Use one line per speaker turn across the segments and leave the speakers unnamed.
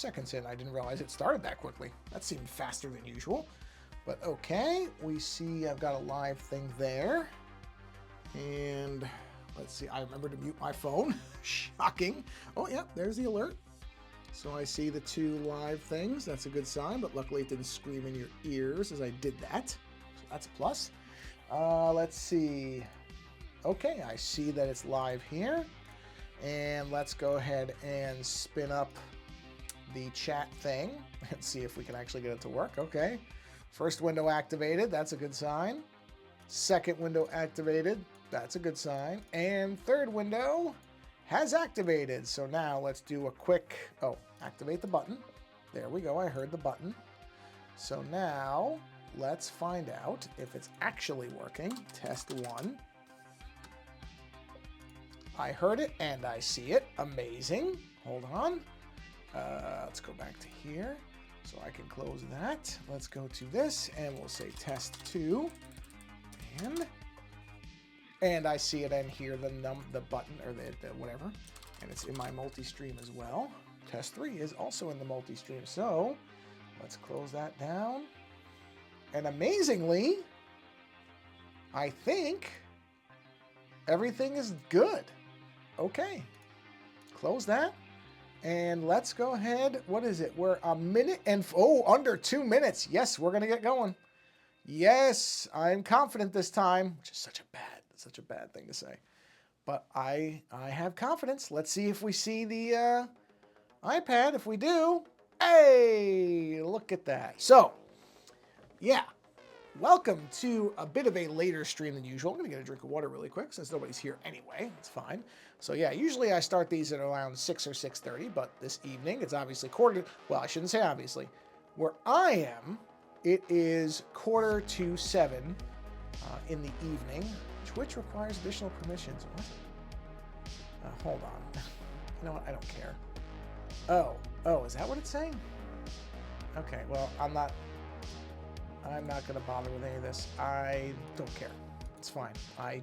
seconds in. I didn't realize it started that quickly. That seemed faster than usual. But okay, we see I've got a live thing there. And let's see, I remember to mute my phone. Shocking. Oh, yeah, there's the alert. So I see the 2 live things. That's a good sign, but luckily it didn't scream in your ears as I did that. So that's a plus. Let's see. Okay, I see that it's live here. And let's go ahead and spin up the chat thing and see if we can actually get it to work. Okay. First window activated. That's a good sign. Second window activated. That's a good sign. And third window has activated. So now let's do a quick, activate the button. There we go. I heard the button. So now let's find out if it's actually working. Test 1. I heard it and I see it. Amazing. Hold on. Let's go back to here so I can close that. Let's go to this and we'll say test 2. And I see it and hear the button or the whatever. And it's in my multi-stream as well. Test 3 is also in the multi-stream. So let's close that down. And amazingly, I think everything is good. Okay. Close that. And let's go ahead. What is it? We're a minute and under 2 minutes. Yes, we're gonna get going. Yes, I'm confident this time, which is such a bad thing to say. But I have confidence. Let's see if we see the iPad. If we do, hey, look at that. So, yeah. Welcome to a bit of a later stream than usual. I'm going to get a drink of water really quick since nobody's here anyway. It's fine. So yeah, usually I start these at around 6 or 6:30, but this evening it's obviously well, I shouldn't say obviously. Where I am, it is 6:45 in the evening, which requires additional permissions. What? Hold on. You know what? I don't care. Oh, is that what it's saying? Okay, well, I'm not going to bother with any of this. I don't care. It's fine. I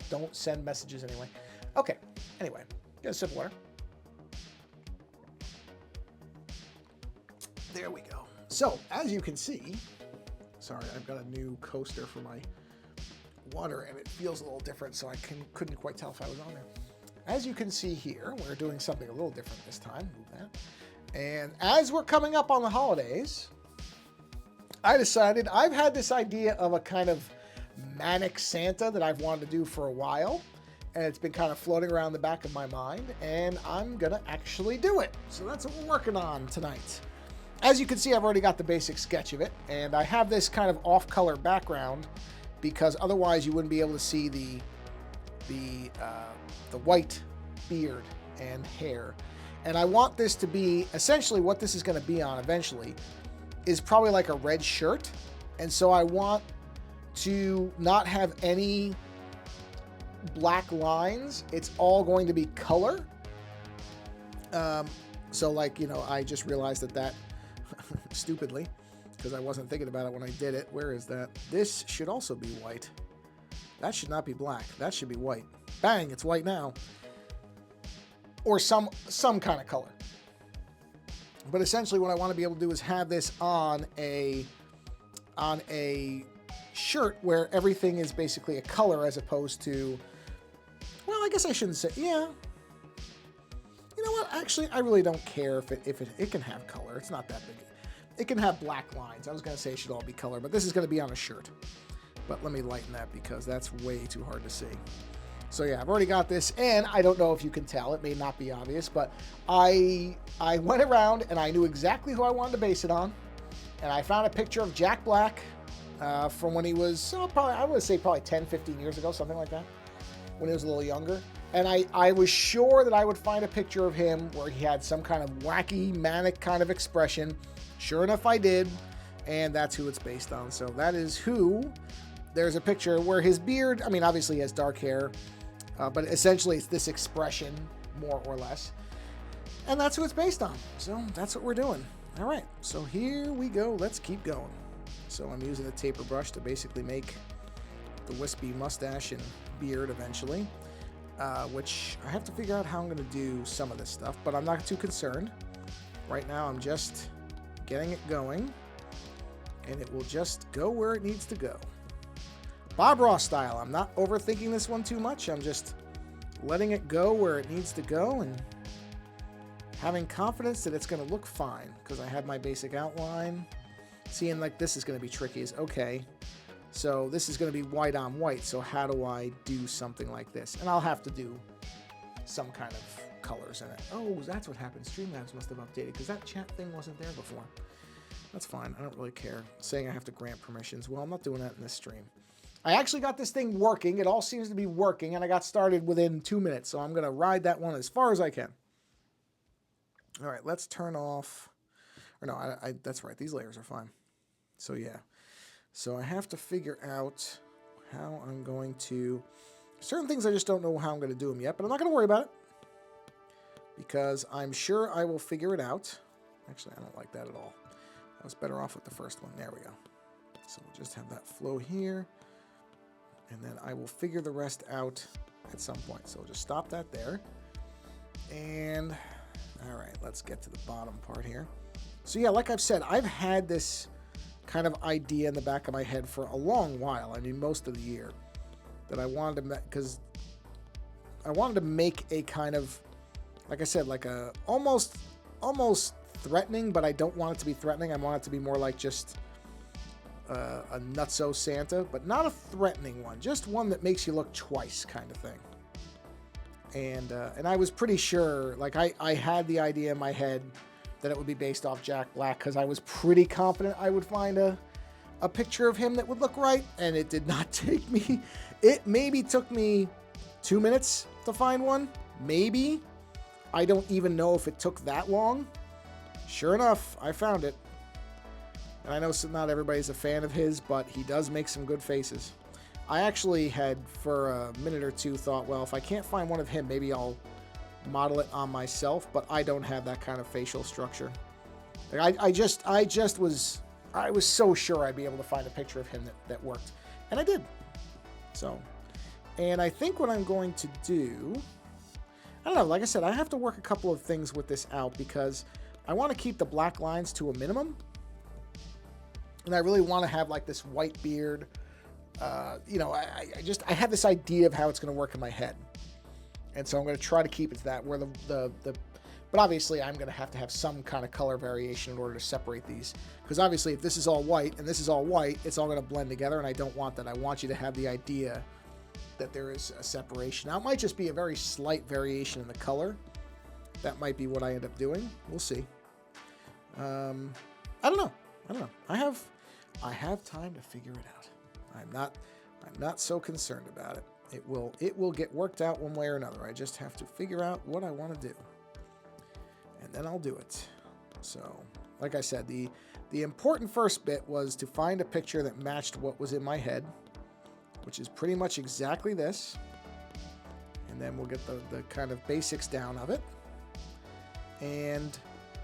don't send messages anyway. Okay. Anyway, get a sip of water. There we go. So, as you can see, sorry, I've got a new coaster for my water, and it feels a little different, so I couldn't quite tell if I was on there. As you can see here, we're doing something a little different this time. Move that. And as we're coming up on the holidays, I decided I've had this idea of a kind of manic Santa that I've wanted to do for a while, and it's been kind of floating around the back of my mind, and I'm gonna actually do it. So that's what we're working on tonight. As you can see, I've already got the basic sketch of it, and I have this kind of off-color background because otherwise you wouldn't be able to see the white beard and hair. And I want this to be essentially what this is going to be on eventually is probably like a red shirt. And so I want to not have any black lines. It's all going to be color. So like, you know, I just realized that stupidly, because I wasn't thinking about it when I did it. Where is that? This should also be white. That should not be black. That should be white. Bang, it's white now. Or some kind of color. But essentially what I want to be able to do is have this on a shirt where everything is basically a color as opposed to, well, I guess I shouldn't say, yeah. You know what? Actually, I really don't care if it can have color. It's not that big. It can have black lines. I was going to say it should all be color, but this is going to be on a shirt. But let me lighten that because that's way too hard to see. So yeah, I've already got this, and I don't know if you can tell. It may not be obvious, but I went around and I knew exactly who I wanted to base it on. And I found a picture of Jack Black from when he was, I would say probably 10, 15 years ago, something like that, when he was a little younger. And I was sure that I would find a picture of him where he had some kind of wacky, manic kind of expression. Sure enough, I did, and that's who it's based on. So that is who. There's a picture where his beard, I mean, obviously he has dark hair, but essentially it's this expression, more or less. And that's who it's based on. So that's what we're doing. All right, so here we go. Let's keep going. So I'm using a taper brush to basically make the wispy mustache and beard eventually, which I have to figure out how I'm going to do some of this stuff, but I'm not too concerned. Right now I'm just getting it going, and it will just go where it needs to go. Bob Ross style. I'm not overthinking this one too much. I'm just letting it go where it needs to go and having confidence that it's going to look fine, because I have my basic outline. Seeing like this is going to be tricky is okay. So this is going to be white on white. So how do I do something like this? And I'll have to do some kind of colors in it. Oh, that's what happened. Streamlabs must have updated because that chat thing wasn't there before. That's fine. I don't really care. Saying I have to grant permissions. Well, I'm not doing that in this stream. I actually got this thing working. It all seems to be working, and I got started within 2 minutes. So I'm going to ride that one as far as I can. All right, let's turn off. Or no, that's right. These layers are fine. So yeah. So I have to figure out how I'm going to... Certain things I just don't know how I'm going to do them yet, but I'm not going to worry about it, because I'm sure I will figure it out. Actually, I don't like that at all. I was better off with the first one. There we go. So we'll just have that flow here, and then I will figure the rest out at some point. So we'll just stop that there. And, all right, let's get to the bottom part here. So yeah, like I've said, I've had this kind of idea in the back of my head for a long while. I mean, most of the year, that I wanted to, because I wanted to make a kind of, like I said, like a almost threatening, but I don't want it to be threatening. I want it to be more like just a nutso Santa, but not a threatening one, just one that makes you look twice kind of thing. And I was pretty sure, like I had the idea in my head that it would be based off Jack Black, because I was pretty confident I would find a picture of him that would look right, and it did not take me. It maybe took me 2 minutes to find one. Maybe. I don't even know if it took that long. Sure enough, I found it. And I know not everybody's a fan of his, but he does make some good faces. I actually had, for a minute or two, thought, well, if I can't find one of him, maybe I'll model it on myself, but I don't have that kind of facial structure. Like I was so sure I'd be able to find a picture of him that worked, and I did. So, and I think what I'm going to do, I don't know, like I said, I have to work a couple of things with this out, because I want to keep the black lines to a minimum, and I really want to have like this white beard. You know, I have this idea of how it's going to work in my head. And so I'm going to try to keep it to that, where but obviously I'm going to have some kind of color variation in order to separate these. Because obviously if this is all white and this is all white, it's all going to blend together, and I don't want that. I want you to have the idea that there is a separation. Now it might just be a very slight variation in the color. That might be what I end up doing. We'll see. I don't know. I have time to figure it out. I'm not so concerned about it. It will get worked out one way or another. I just have to figure out what I want to do, and then I'll do it. So, like I said, the important first bit was to find a picture that matched what was in my head, which is pretty much exactly this. And then we'll get the kind of basics down of it, and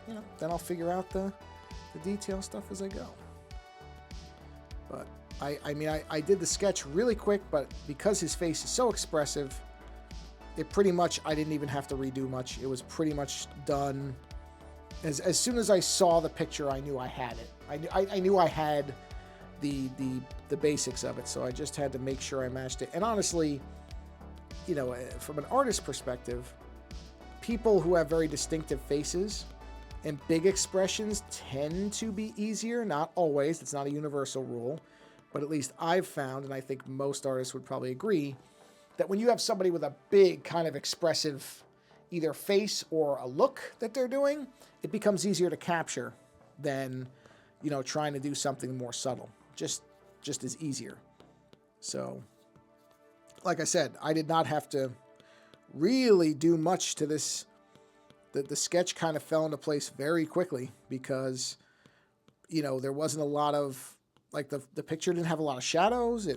you know, then I'll figure out the detail stuff as I go. But I mean, I did the sketch really quick, but because his face is so expressive, it pretty much, I didn't even have to redo much. It was pretty much done. As soon as I saw the picture, I knew I had it. I knew I had the basics of it, so I just had to make sure I matched it. And honestly, you know, from an artist perspective, people who have very distinctive faces and big expressions tend to be easier. Not always. It's not a universal rule. But at least I've found, and I think most artists would probably agree, that when you have somebody with a big kind of expressive either face or a look that they're doing, it becomes easier to capture than, you know, trying to do something more subtle. Just as easier. So, like I said, I did not have to really do much to this. The sketch kind of fell into place very quickly because, you know, there wasn't a lot of, like the picture didn't have a lot of shadows.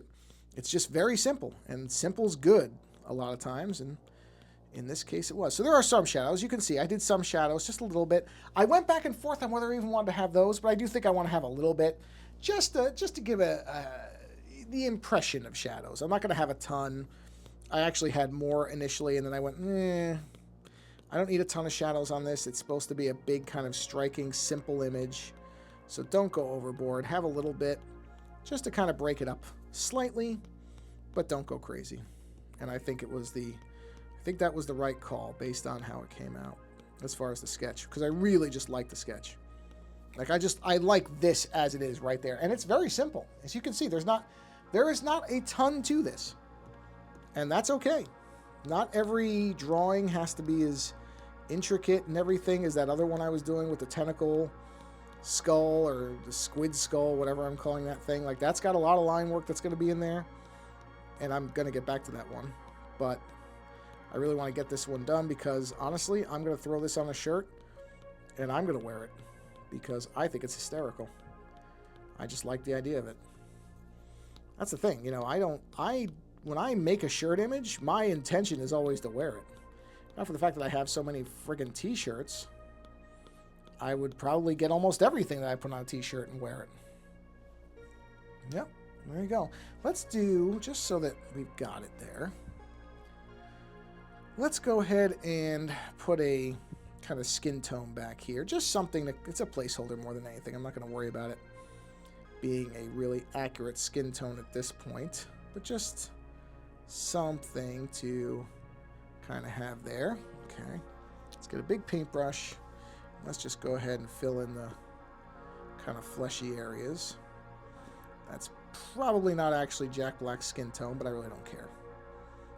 It's just very simple, and simple's good a lot of times, and in this case it was. So there are some shadows. You can see I did some shadows, just a little bit. I went back and forth on whether I even wanted to have those, but I do think I want to have a little bit, just to give the impression of shadows. I'm not going to have a ton. I actually had more initially, and then I went, I don't need a ton of shadows on this. It's supposed to be a big kind of striking, simple image. So don't go overboard. Have a little bit just to kind of break it up slightly, but don't go crazy. And I think that was the right call based on how it came out as far as the sketch, because I really just like the sketch. Like I like this as it is right there. And it's very simple. As you can see, there is not a ton to this. And that's okay. Not every drawing has to be as intricate and everything as that other one I was doing with the tentacle skull or the squid skull, whatever I'm calling that thing. Like, that's got a lot of line work that's going to be in there. And I'm going to get back to that one. But I really want to get this one done because, honestly, I'm going to throw this on a shirt and I'm going to wear it because I think it's hysterical. I just like the idea of it. That's the thing. You know, when I make a shirt image, my intention is always to wear it. Not for the fact that I have so many friggin' t-shirts. I would probably get almost everything that I put on a t-shirt and wear it. Yep, there you go. Let's do, just so that we've got it there, let's go ahead and put a kind of skin tone back here. Just something that, it's a placeholder more than anything. I'm not going to worry about it being a really accurate skin tone at this point, but just something to kind of have there. Okay, let's get a big paintbrush. Let's just go ahead and fill in the kind of fleshy areas. That's probably not actually Jack Black's skin tone, but I really don't care.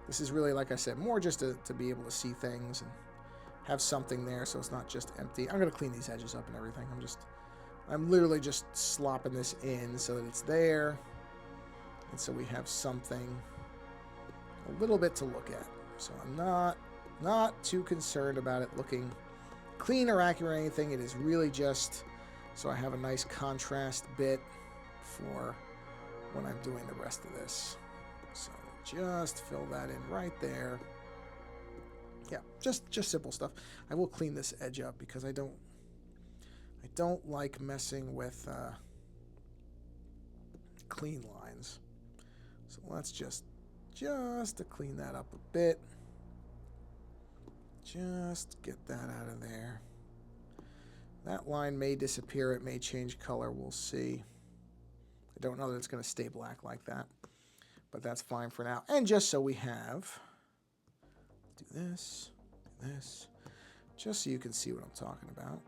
This is really, like I said, more just to be able to see things and have something there so it's not just empty. I'm going to clean these edges up and everything. I'm literally just slopping this in so that it's there. And so we have something a little bit to look at. So I'm not too concerned about it looking clean or accurate or anything. It is really just so I have a nice contrast bit for when I'm doing the rest of this. So just fill that in right there. Yeah, just simple stuff. I will clean this edge up because I don't like messing with clean lines. So let's just to clean that up a bit. Just get that out of there. That line may disappear. It may change color. We'll see. I don't know that it's going to stay black like that, but that's fine for now. And just so we have, do this, just so you can see what I'm talking about.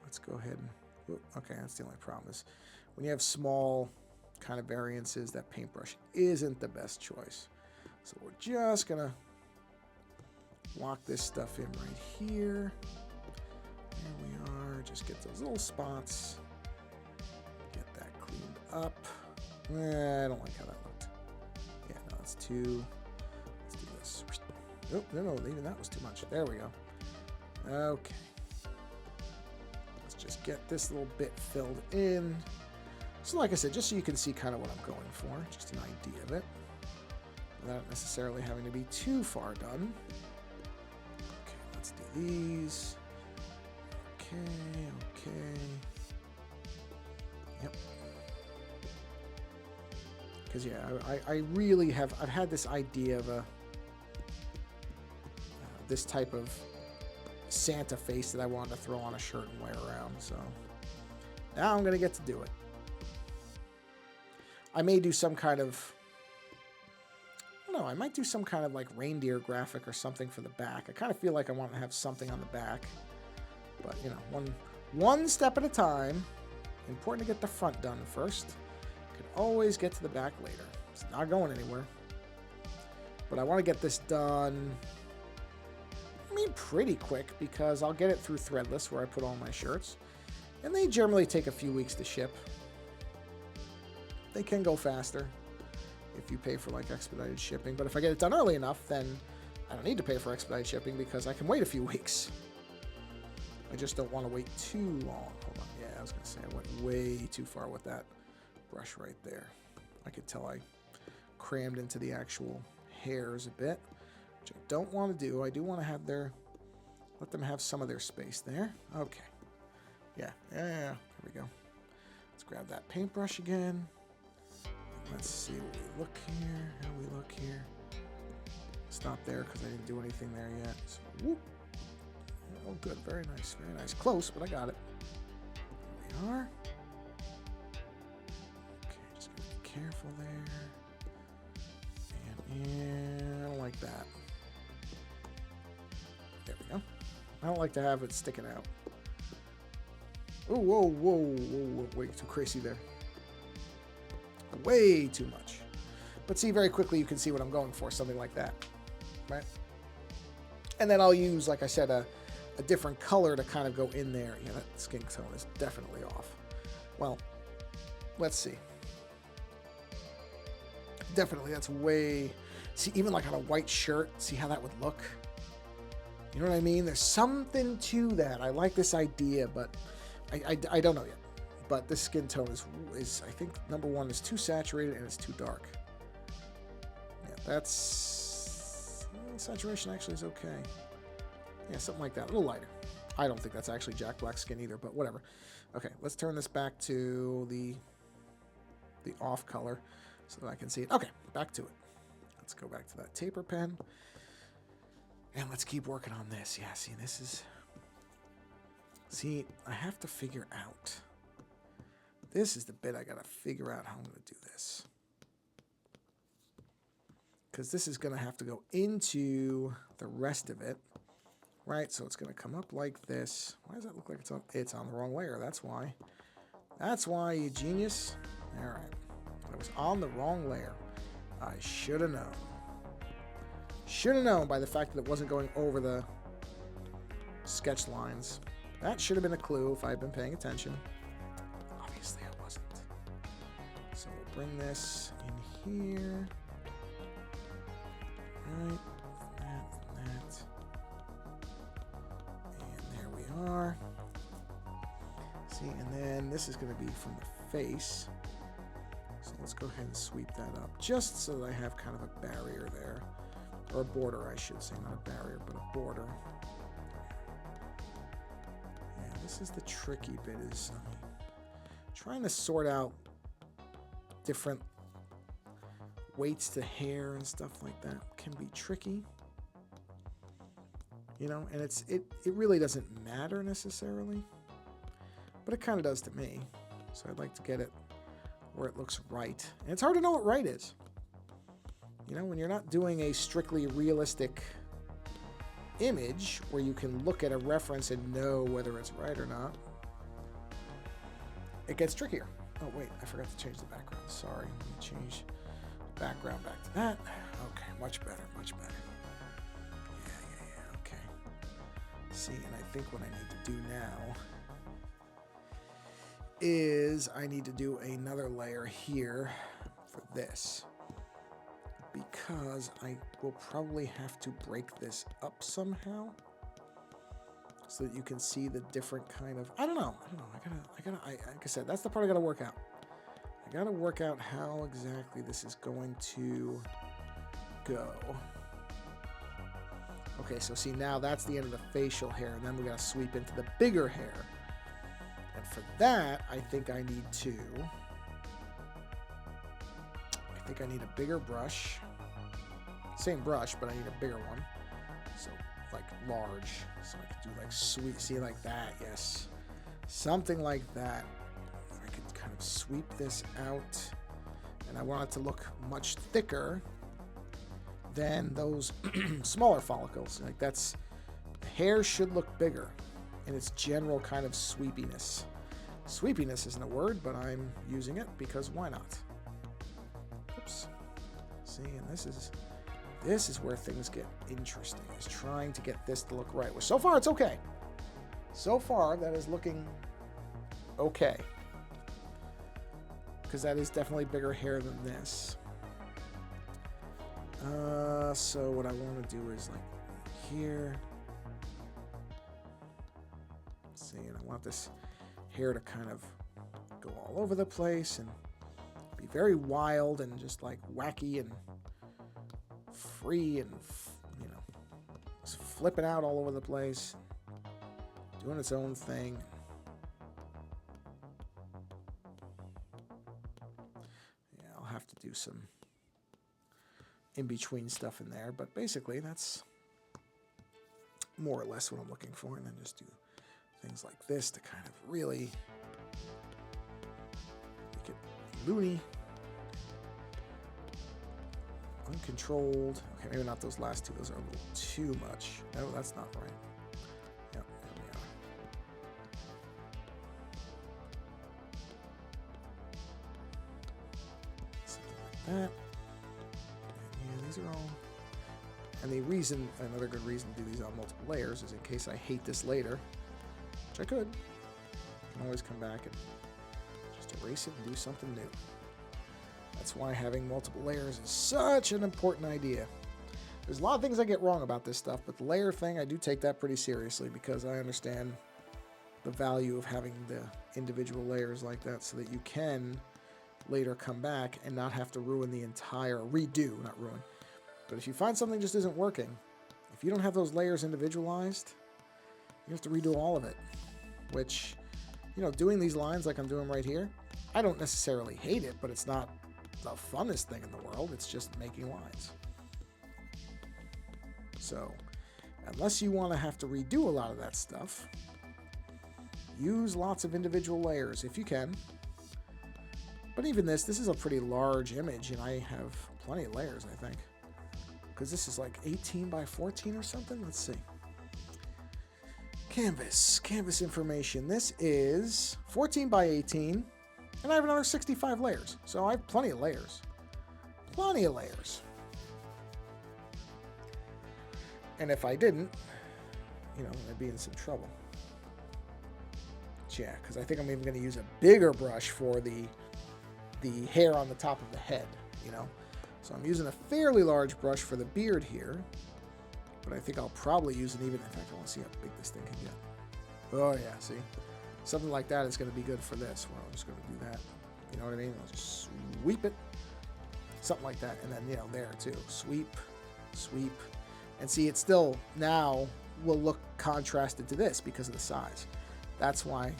Let's go ahead and, okay, that's the only problem is when you have small kind of variances, that paintbrush isn't the best choice. So we're just going to lock this stuff in right here. There we are. Just get those little spots. Get that cleaned up. I don't like how that looked. Yeah, no, that's too. Let's do this. Oh, no, even that was too much. There we go. Okay. Let's just get this little bit filled in. So like I said, just so you can see kind of what I'm going for. Just an idea of it. Without necessarily having to be too far done. Okay, let's do these. Okay. Yep. Because, yeah, I really have, I've had this idea of this type of Santa face that I wanted to throw on a shirt and wear around, so now I'm going to get to do it. I may do some kind of, I don't know, I might do some kind of like reindeer graphic or something for the back. I kind of feel like I want to have something on the back, but, you know, one step at a time. Important to get the front done first. Could always get to the back later. It's not going anywhere. But I want to get this done, I mean, pretty quick, because I'll get it through Threadless where I put all my shirts. And they generally take a few weeks to ship. They can go faster if you pay for like expedited shipping. But if I get it done early enough, then I don't need to pay for expedited shipping because I can wait a few weeks. I just don't want to wait too long. Hold on. Yeah, I was going to say I went way too far with that brush right there. I could tell I crammed into the actual hairs a bit, which I don't want to do. I do want to have let them have some of their space there. Okay. Yeah. There we go. Let's grab that paintbrush again. Let's see what we look here. How we look here. Stop there because I didn't do anything there yet. So, whoop. Oh, good. Very nice. Very nice. Close, but I got it. There we are. Okay, just gotta be careful there. And I don't like that. There we go. I don't like to have it sticking out. Oh, whoa, whoa, whoa, whoa. Way too crazy there. Way too much. But see, very quickly you can see what I'm going for. Something like that. Right? And then I'll use, like I said, a different color to kind of go in there. Yeah, that skin tone is definitely off. Well, let's see. Definitely, that's way... See, even like on a white shirt, see how that would look? You know what I mean? There's something to that. I like this idea, but I don't know yet. But this skin tone is I think, number one, is too saturated and it's too dark. Yeah, that's... saturation actually is okay. Yeah, something like that. A little lighter. I don't think that's actually Jack Black skin either, but whatever. Okay, let's turn this back to the off color so that I can see it. Okay, back to it. Let's go back to that taper pen. And let's keep working on this. Yeah, see, this is... See, I have to figure out... This is the bit I gotta figure out how I'm gonna do this. Because this is gonna have to go into the rest of it. Right, so it's gonna come up like this. Why does that look like it's on the wrong layer? That's why. That's why, you genius. Alright. I was on the wrong layer. I should have known. Should have known by the fact that it wasn't going over the sketch lines. That should have been a clue if I had been paying attention. Obviously I wasn't. So we'll bring this in here. Right. That. And there we are. See, and then this is going to be from the face. So let's go ahead and sweep that up, just so that I have kind of a barrier there. Or a border, I should say. Not a barrier, but a border. Yeah, this is the tricky bit, is trying to sort out different weights to hair and stuff like that can be tricky. You know, and it really doesn't matter necessarily. But it kind of does to me. So I'd like to get it where it looks right. And it's hard to know what right is. You know, when you're not doing a strictly realistic image where you can look at a reference and know whether it's right or not, it gets trickier. Oh, wait, I forgot to change the background. Sorry. Let me change the background back to that. Okay, much better, much better. Yeah, okay. See, and I think what I need to do now is I need to do another layer here for this, because I will probably have to break this up somehow so that you can see the different kind of, I don't know, like I said, that's the part I gotta work out. I gotta work out how exactly this is going to go. Okay, so see, now that's the end of the facial hair, and then we gotta sweep into the bigger hair. And for that, I think I need a bigger brush. Same brush, but I need a bigger one. So, like, large. So I could do, like, sweep. See, like that, yes. Something like that. I could kind of sweep this out. And I want it to look much thicker than those smaller follicles. Like, that's... The hair should look bigger in its general kind of sweepiness. Sweepiness isn't a word, but I'm using it because why not? Oops. See, and this is where things get interesting, is trying to get this to look right. Well, so far it's okay. So far that is looking okay. Because that is definitely bigger hair than this. So what I want to do is like here. See, and I want this hair to kind of go all over the place and be very wild and just like wacky and free and, you know, just flipping out all over the place, doing its own thing. Yeah, I'll have to do some in between stuff in there. But basically, that's more or less what I'm looking for. And then just do things like this to kind of really make it loony. Uncontrolled. Okay, maybe not those last two. Those are a little too much. No, that's not right. Yep, there we are. Something like that. And yeah, these are all. And the reason, another good reason to do these on multiple layers is in case I hate this later, which I could. I can always come back and just erase it and do something new. That's why having multiple layers is such an important idea. There's a lot of things I get wrong about this stuff, but the layer thing, I do take that pretty seriously because I understand the value of having the individual layers like that so that you can later come back and not have to ruin the entire, redo, not ruin. But if you find something just isn't working, if you don't have those layers individualized, you have to redo all of it. Which, you know, doing these lines like I'm doing right here, I don't necessarily hate it, but it's not the funnest thing in the world. It's just making lines. So, unless you want to have to redo a lot of that stuff, use lots of individual layers if you can. But even this is a pretty large image, and I have plenty of layers, I think. Because this is like 18 by 14 or something. Let's see. Canvas information. This is 14 by 18. And I have another 65 layers. So I have plenty of layers. Plenty of layers. And if I didn't, you know, I'd be in some trouble. But yeah, because I think I'm even going to use a bigger brush for the hair on the top of the head, you know. So I'm using a fairly large brush for the beard here. But I think I'll probably use an even, in fact, I want to see how big this thing can get. Oh yeah, see? Something like that is going to be good for this. Well, I'm just going to do that. You know what I mean? I'll just sweep it. Something like that. And then, you know, there too. Sweep, sweep. And see, it still now will look contrasted to this because of the size. That's why,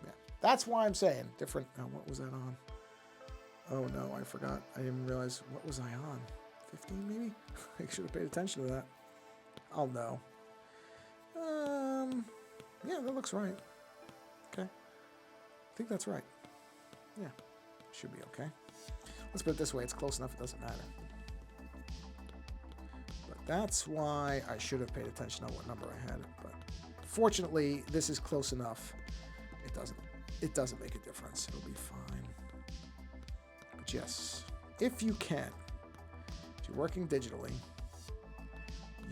yeah. That's why I'm saying different. What was that on? Oh no, I forgot. I didn't realize, what was I on? 15 maybe? I should have paid attention to that. I'll know. Yeah, that looks right. Okay. I think that's right. Yeah, should be okay. Let's put it this way. It's close enough. It doesn't matter. But that's why I should have paid attention on what number I had it. But fortunately, this is close enough. It doesn't make a difference. It'll be fine. But yes, if you can, if you're working digitally,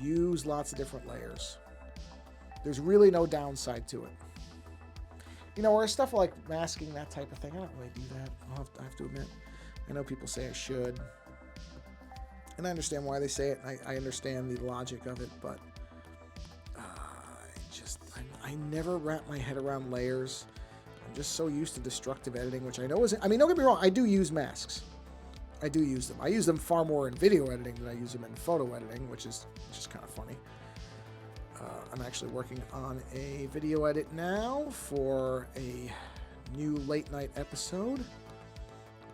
use lots of different layers. There's really no downside to it. You know, or stuff like masking, that type of thing, I don't really do that. I have to admit. I know people say I should. And I understand why they say it. I understand the logic of it, but I never wrap my head around layers. I'm just so used to destructive editing, which I know isn't... I mean, don't get me wrong. I do use masks. I do use them. I use them far more in video editing than I use them in photo editing, which is kind of funny. I'm actually working on a video edit now for a new late night episode.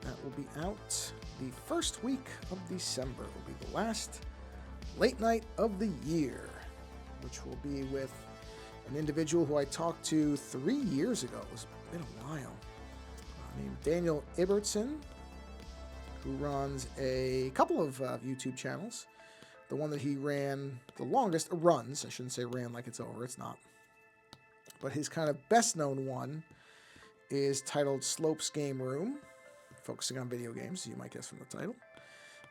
That will be out the first week of December. It will be the last late night of the year, which will be with an individual who I talked to 3 years ago. It's been a while. Named Daniel Ibertson, who runs a couple of YouTube channels. The one that he ran the longest, runs, I shouldn't say ran like it's over, it's not. But his kind of best known one is titled Slope's Game Room, focusing on video games, you might guess from the title.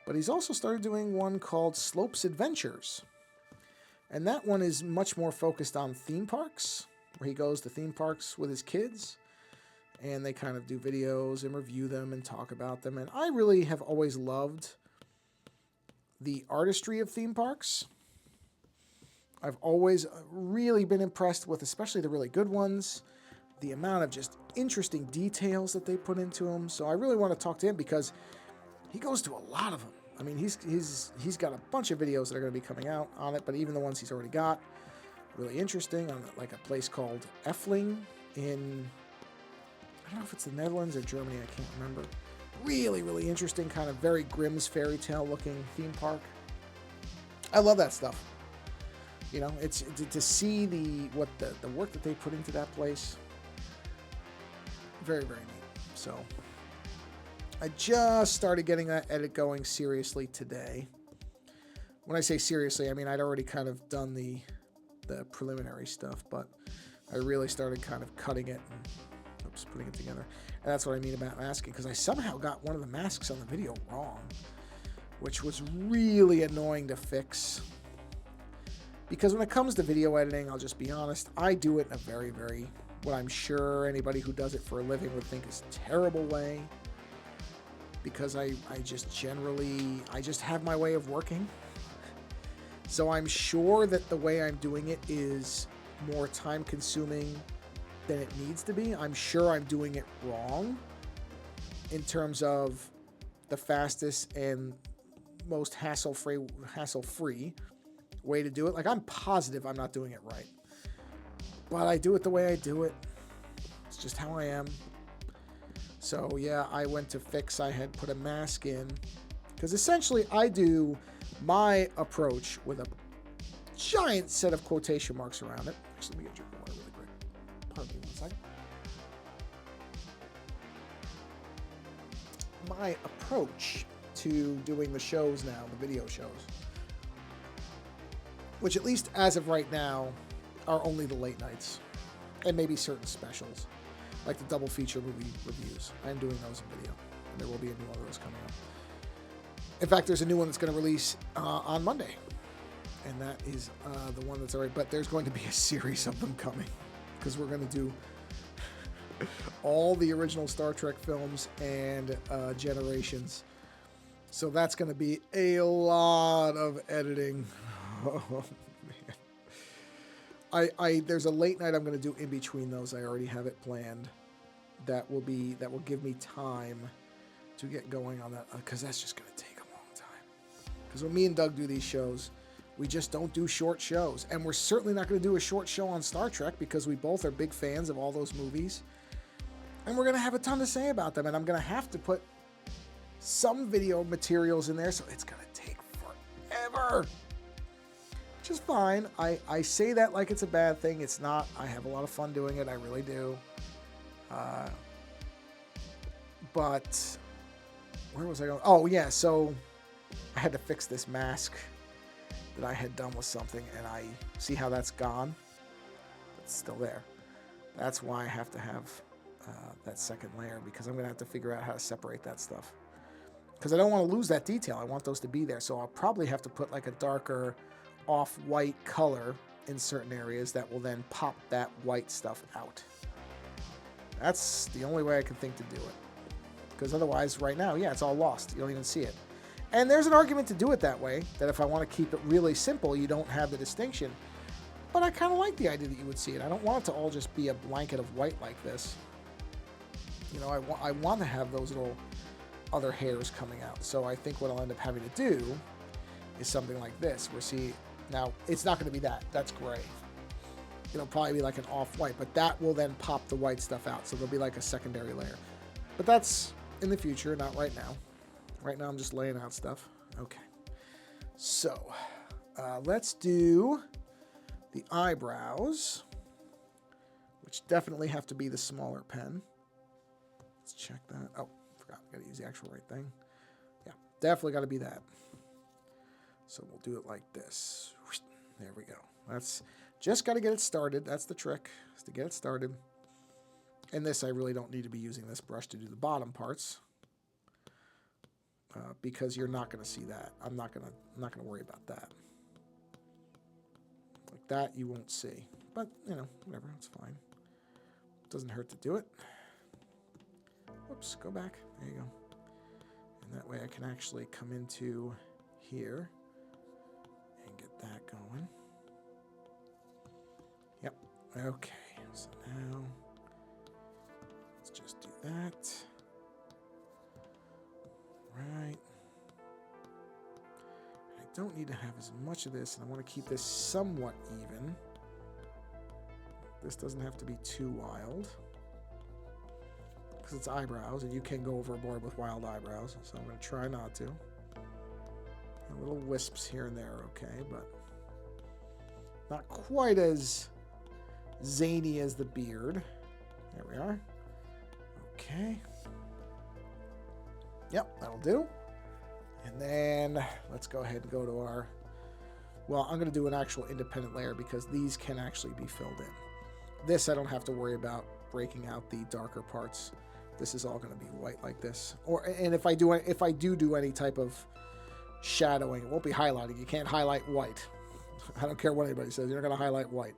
But he's also started doing one called Slope's Adventures. And that one is much more focused on theme parks, where he goes to theme parks with his kids. And they kind of do videos and review them and talk about them. And I really have always loved the artistry of theme parks. I've always really been impressed with, especially the really good ones, the amount of just interesting details that they put into them. So I really want to talk to him because he goes to a lot of them. I mean, he's got a bunch of videos that are going to be coming out on it, but even the ones he's already got, really interesting, on like a place called Efteling in, I don't know if it's the Netherlands or Germany, I can't remember. Really, really interesting, kind of very Grimm's fairy tale looking theme park. I love that stuff. You know, it's to see the work that they put into that place. Very, very neat. So I just started getting that edit going seriously today. When I say seriously, I mean I'd already kind of done the preliminary stuff, but I really started kind of cutting it and putting it together. And that's what I mean about masking, because I somehow got one of the masks on the video wrong, which was really annoying to fix. Because when it comes to video editing, I'll just be honest, I do it in a very, very, what I'm sure anybody who does it for a living would think is a terrible way. Because I just generally, I just have my way of working. So I'm sure that the way I'm doing it is more time consuming than it needs to be. I'm sure I'm doing it wrong in terms of the fastest and most hassle-free way to do it. Like, I'm positive I'm not doing it right, but I do it the way I do it. It's just how I am. So yeah, I went to fix. I had put a mask in because essentially I do my approach with a giant set of quotation marks around it. Actually, let me get a drink of water really quick. Pardon me 1 second. My approach to doing the shows now, the video shows, which at least as of right now are only the late nights and maybe certain specials, like the double feature movie reviews. I'm doing those in video, and there will be a new one of those coming up. In fact, there's a new one that's going to release on Monday, and that is the one that's already, but there's going to be a series of them coming, because we're going to do all the original Star Trek films and Generations. So that's going to be a lot of editing. Oh, man. There's a late night I'm going to do in between those. I already have it planned. That will give me time to get going on that, because that's just going to take a long time. Because when me and Doug do these shows, we just don't do short shows. And we're certainly not going to do a short show on Star Trek, because we both are big fans of all those movies. And we're going to have a ton to say about them. And I'm going to have to put some video materials in there, so it's going to take forever. Which is fine. I say that like it's a bad thing. It's not. I have a lot of fun doing it. I really do. But where was I going? Oh, yeah. So I had to fix this mask that I had done with something, and I see how that's gone. It's still there. That's why I have to have that second layer, because I'm going to have to figure out how to separate that stuff. Because I don't want to lose that detail. I want those to be there. So I'll probably have to put like a darker off-white color in certain areas that will then pop that white stuff out. That's the only way I can think to do it. Because otherwise, right now, yeah, it's all lost. You don't even see it. And there's an argument to do it that way, that if I want to keep it really simple, you don't have the distinction. But I kind of like the idea that you would see it. I don't want it to all just be a blanket of white like this. You know, I want to have those little other hairs coming out. So I think what I'll end up having to do is something like this, where see, now it's not going to be that. That's gray. It'll probably be like an off-white, but that will then pop the white stuff out. So there'll be like a secondary layer. But that's in the future, not right now. Right now I'm just laying out stuff. Okay. So let's do the eyebrows, which definitely have to be the smaller pen. Let's check that. Oh, forgot. Got to use the actual right thing. Yeah, definitely got to be that. So we'll do it like this. There we go. That's just got to get it started. That's the trick, is to get it started. And this, I really don't need to be using this brush to do the bottom parts, because you're not going to see that. I'm not going to worry about that. Like that, you won't see. But you know, whatever. It's fine. Doesn't hurt to do it. Whoops. Go back. There you go. And that way, I can actually come into here and get that going. Yep. Okay. So now, let's just do that. Right. I don't need to have as much of this, and I want to keep this somewhat even. This doesn't have to be too wild. because it's eyebrows, and you can go overboard with wild eyebrows, so I'm going to try not to. Little wisps here and there, okay, but not quite as zany as the beard. There we are. Okay. Yep, that'll do. And then let's go ahead and go to our... Well, I'm going to do an actual independent layer because these can actually be filled in. This I don't have to worry about breaking out the darker parts. This is all going to be white like this. And if I do any type of shadowing, it won't be highlighting. You can't highlight white. I don't care what anybody says. You're not going to highlight white.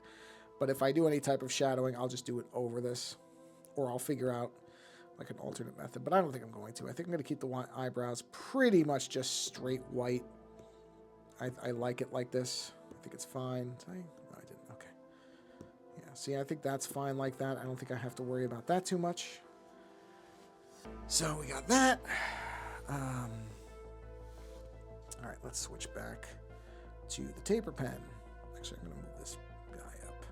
But if I do any type of shadowing, I'll just do it over this. Or I'll figure out like an alternate method. But I don't think I'm going to. I think I'm going to keep the eyebrows pretty much just straight white. I like it like this. I think it's fine. No, I didn't. Okay. Yeah, see, I think that's fine like that. I don't think I have to worry about that too much. So we got that. All right, let's switch back to the taper pen. Actually, I'm going to move this guy up.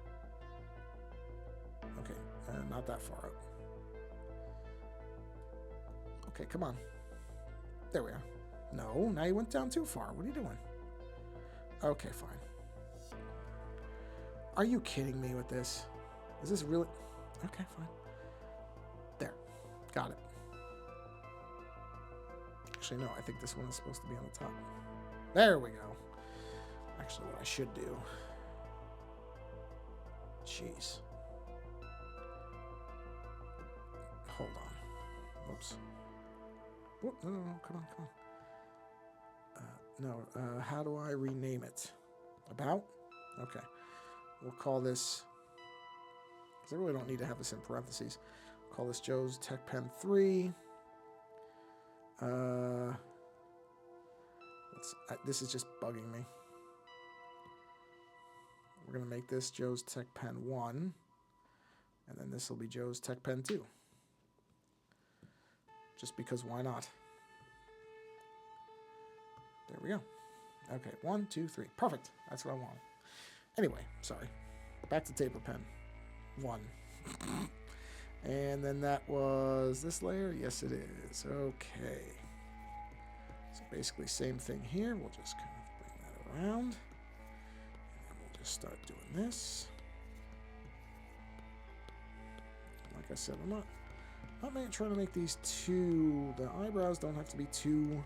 Okay, not that far up. Okay, come on. There we are. No, now you went down too far. What are you doing? Okay, fine. Are you kidding me with this? Is this really... Okay, fine. There. Got it. Actually, no, I think this one is supposed to be on the top. There we go. Actually, what I should do... Jeez. Hold on. Whoops. Whoop, no, come on. How do I rename it? About? Okay. We'll call this... Because I really don't need to have this in parentheses. Call this Joe's Tech Pen 3. This is just bugging me. We're going to make this Joe's Tech Pen 1. And then this will be Joe's Tech Pen 2. Just because why not? There we go. Okay, 1, 2, 3. Perfect. That's what I want. Anyway, sorry. Back to taper pen 1. And then that was this layer? Yes, it is. Okay. So basically same thing here. We'll just kind of bring that around. And then we'll just start doing this. Like I said, I'm not trying to make these too... The eyebrows don't have to be too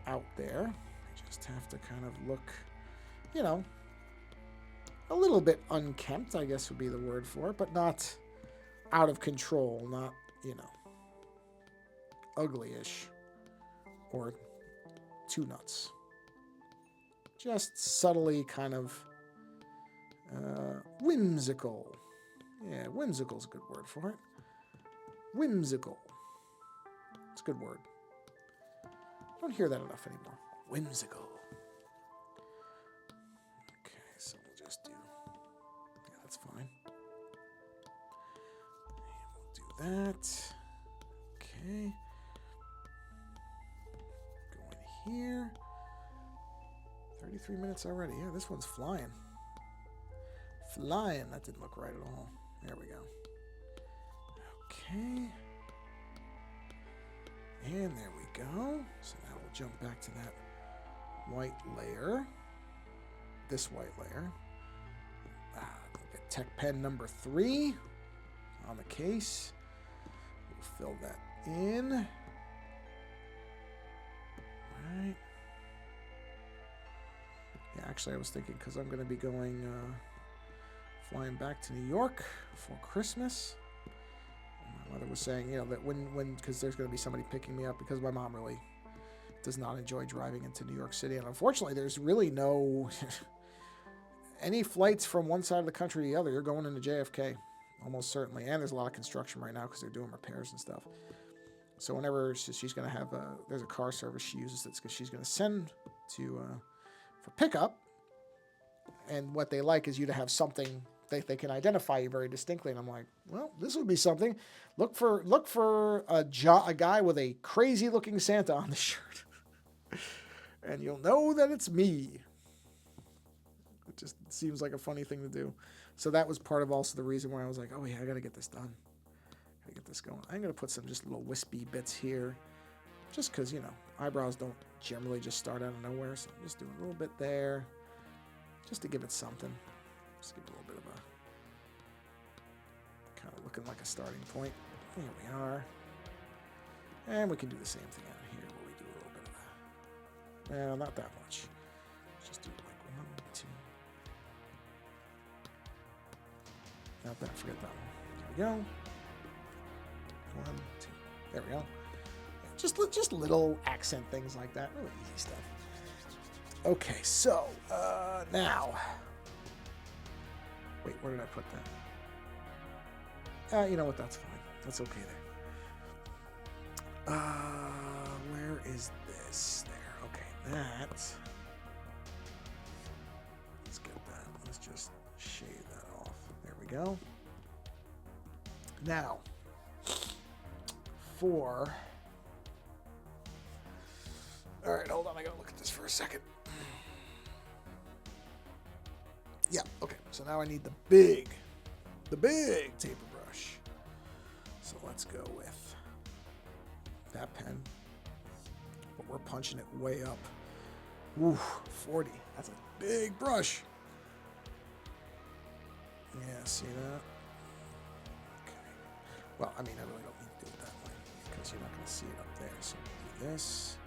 out there. They just have to kind of look, you know, a little bit unkempt, I guess would be the word for it, but not out of control, not, you know, ugly-ish or too nuts. Just subtly kind of whimsical. Yeah, whimsical's a good word for it. Whimsical. It's a good word. I don't hear that enough anymore. Whimsical. Okay, so we'll just do... Yeah, that's fine. And we'll do that. Okay. Go in here. 33 minutes already. Yeah, this one's flying. Flying. That didn't look right at all. There we go. Okay. And there we go. So now we'll jump back to that white layer. This white layer. Tech pen number 3 on the case. We'll fill that in. Right. Yeah, actually I was thinking because I'm going to be going flying back to New York for Christmas. My mother was saying, you know, that when because there's going to be somebody picking me up because my mom really does not enjoy driving into New York City. And unfortunately, there's really no any flights from one side of the country to the other. You're going into JFK, almost certainly. And there's a lot of construction right now because they're doing repairs and stuff. So whenever she's going to have there's a car service she uses that's because she's going to send to for pickup. And what they like is you to have something they can identify you very distinctly. And I'm like, well, this would be something. Look for a guy with a crazy looking Santa on the shirt. And you'll know that it's me. It just seems like a funny thing to do. So that was part of also the reason why I was like, oh yeah, I got to get this done. Gotta get this going. I'm gonna put some just little wispy bits here, just because, you know, eyebrows don't generally just start out of nowhere. So I'm just doing a little bit there, just to give it something. Just give it a little bit of a kind of looking like a starting point. Here we are. And we can do the same thing out here where we do a little bit of that. Well, not that much. Let's just do like 1, 2. Not that, forget that one. There we go. 1, 2. There we go. Yeah, just little accent things like that. Really easy stuff. Okay, so now. Wait, where did I put that? You know what? That's fine. That's okay there. Where is this? There. Okay, that. Let's get that. Let's just shade that off. There we go. Now, for. All right, hold on. I gotta look at this for a second. Yeah. Okay. So now I need the big taper brush. So let's go with that pen, but we're punching it way up. Ooh, 40. That's a big brush. Yeah, see that? Okay. Well, I mean, I really don't need to do it that way because you're not going to see it up there. So we'll do this.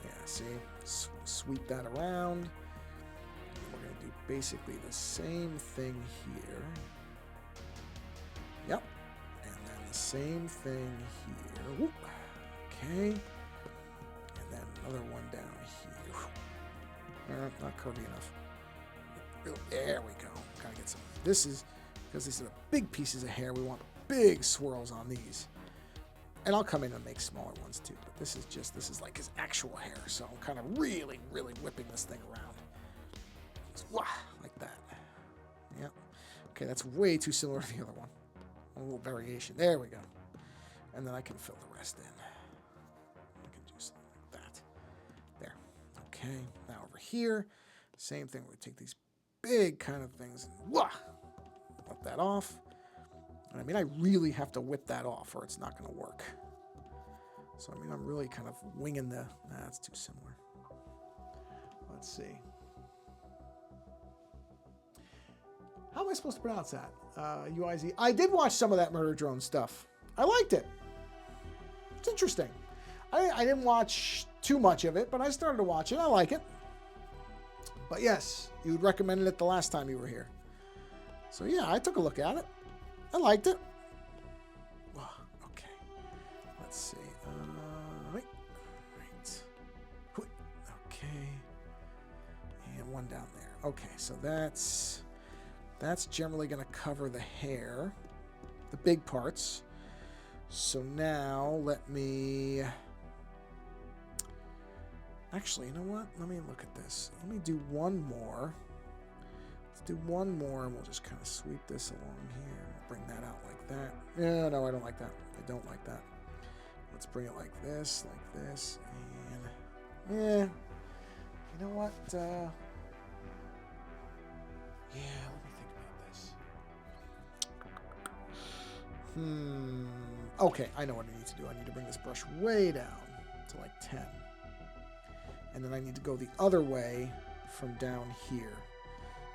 Yeah, see? Sweep that around. And we're going to do basically the same thing here. Yep. And then the same thing here. Whoop. Okay. And then another one down here. Not curvy enough. There we go. Kind of get some. This is, because these are the big pieces of hair, we want big swirls on these. And I'll come in and make smaller ones too. But this is like his actual hair. So I'm kind of really, really whipping this thing around. Just, wah, like that. Yep. Okay, that's way too similar to the other one. A little variation. There we go. And then I can fill the rest in. I can do something like that. There. Okay. Now over here, same thing. We take these big kind of things and wah, let that off. And I mean, I really have to whip that off or it's not going to work. So, I mean, I'm really kind of winging the... Nah, that's too similar. Let's see. How am I supposed to pronounce that? UIZ. I did watch some of that Murder Drone stuff. I liked it. It's interesting. I didn't watch too much of it, but I started to watch it. I like it. But yes, you recommended it the last time you were here. So yeah, I took a look at it. I liked it. Okay. Let's see. Wait. Okay. And one down there. Okay, so that's generally going to cover the hair, the big parts. So now let me... Actually, you know what? Let me look at this. Let me do one more. Let's do one more, and we'll just kind of sweep this along here. Bring that out like that. Yeah, no, I don't like that. I don't like that. Let's bring it like this, and... Yeah. You know what? Yeah, let me think about this. Okay, I know what I need to do. I need to bring this brush way down to like 10. And then I need to go the other way from down here.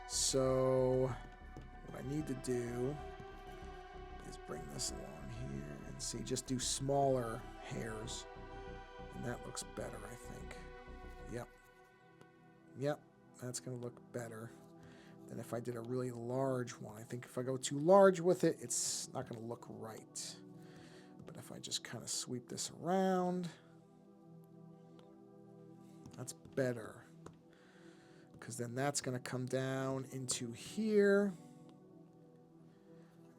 So what I need to do is bring this along here and see, just do smaller hairs. And that looks better, I think. Yep, that's going to look better than if I did a really large one. I think if I go too large with it, it's not going to look right. But if I just kind of sweep this around, that's better. Because then that's going to come down into here.